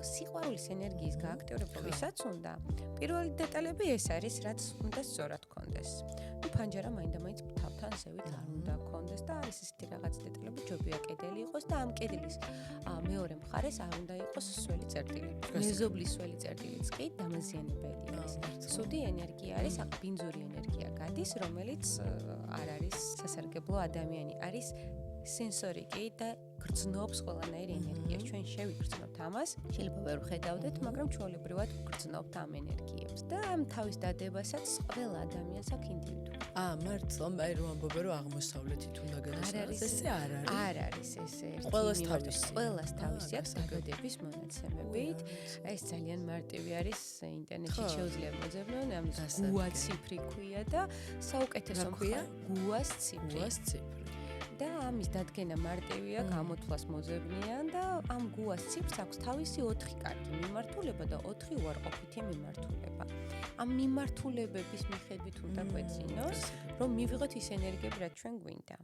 სიყვარულის ენერგიის გააქტიურება ვისაც უნდა, პირველი დეტალები ეს არის, რაც უნდა სწორად გქონდეს. ფანჯარა მაინდა-მაინც თავთან ზევით არ უნდა გქონდეს და არის ისეთი რაღაც დეტალები, ჯობია კედელი იყოს და ამ კედლის მეორე მხარეს არ უნდა იყოს სველი წერტილი. მეზობლის სველი წერტილიც კი დამაზიანებელი არის. ცუდი ენერგია არის, ბინძური ენერგია გადის, რომელიც არ არის სასარგებლო ადამიანი, არის სენსორიკი და გრძნობს ყველანაირი ენერგია. ჩვენ შევიგრძნობთ ამას, შეიძლება ვერ ვხედავდეთ, მაგრამ ჩვეულებრივად ვგრძნობთ ამ ენერგიებს და ამ თავის დადებასაც ყველა ადამიანს აქვს ინდივიდუალურად. მართლა, აი რომ ამბობენ რომ აღმოსავლეთით უნდა გადასწავლოს, ესე არ არის. არ არის ესე ერთი. ყველას თავისი. ყველას თავისი აქვს დაგადების მონაცემებით. ეს ძალიან მარტივი არის ინტერნეტში შეუძლია მოძებნონ, ამას გუა ციფრი ქვია და საუკეთესო ქვია გუას ციფრი. და ამის დადგენა მარტივია, გამოთვლას მოძებნიან და ამ გუას ციფრს აქვს თავისი 4 კარგი მიმართულება და 4 უარყოფითი მიმართულება. ამ მიმართულებების მიხედვით უნდა გვეძინოს, რომ მივიღოთ ის ენერგიები, რაც ჩვენ გვინდა.